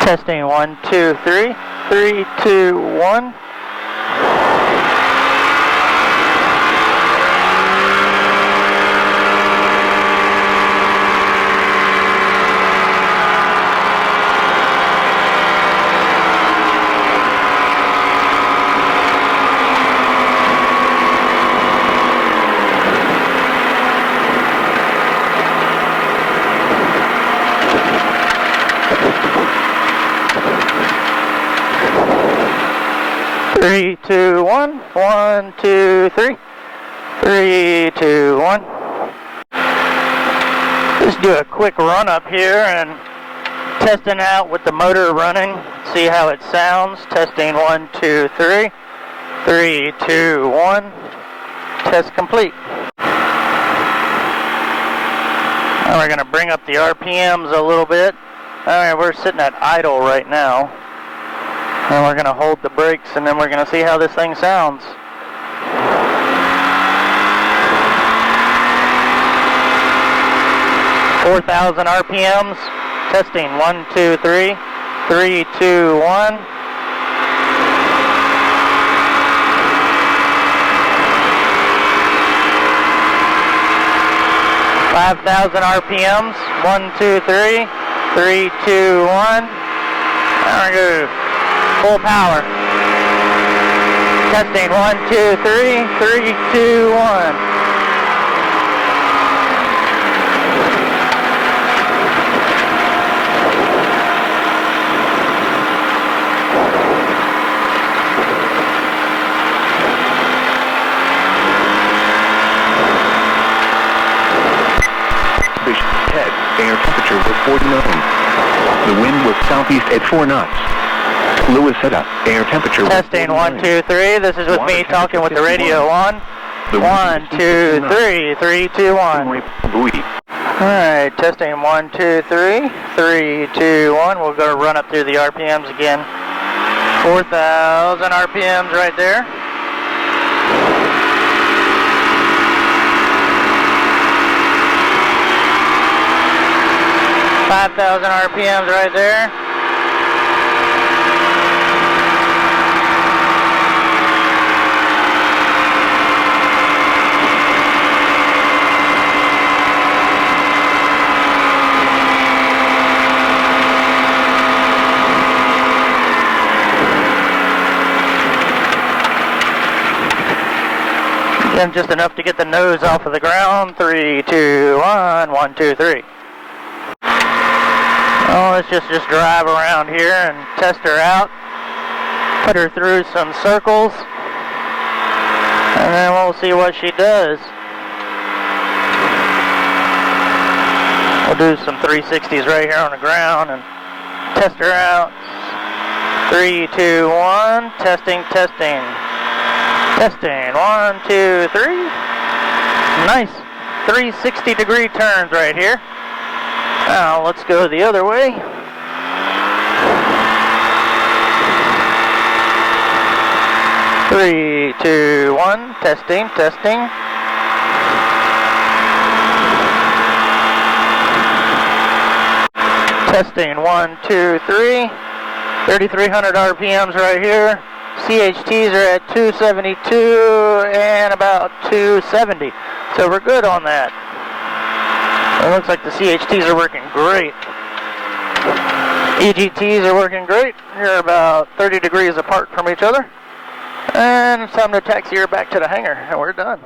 Testing 1, 2, 3. 3, 2, 1. Three, two, one. 1, 2, 3. 3, 2, 1. Just do a quick run up here and testing out with the motor running. See how it sounds. Testing 1, 2, 3. 3, 2, 1. Test complete. Now we're going to bring up the RPMs a little bit. Alright, we're sitting at idle right now. And we're going to hold the brakes and then we're going to see how this thing sounds. $4,000 RPMs. Testing 1, 2, 3. 3, 2, 1. $5,000 RPMs. 1, 2, 3. 3, 2, 1. There we go. Full power. Testing 1, 2, 3. 3, 2, 1. Head, air temperature was 49. The wind was southeast at 4 knots. Lewis setup, air temperature was Testing 1, 2, 3. This is with me talking with the radio on. 1, 2, 3. 3, 2, 1. Alright, testing 1, 2, 3. 3, 2, 1. We're going to run up through the RPMs again. 4,000 RPMs right there. $5,000 RPMs right there. And just enough to get the nose off of the ground. 3, 2, 1. 1, 2, 3. Oh, let's just drive around here and test her out. Put her through some circles. And then we'll see what she does. We'll do some 360s right here on the ground and test her out. 3, 2, 1. Testing, testing. Testing. 1, 2, 3. Nice 360-degree turns right here. Now let's go the other way. Three, 2, 1. Testing, testing. Testing 1, 2, 3. 3,300 RPMs right here. CHTs are at 272 and about 270. So we're good on that. It looks like the CHTs are working great. EGTs are working great. They're about 30 degrees apart from each other. And it's time to taxi her back to the hangar, and we're done.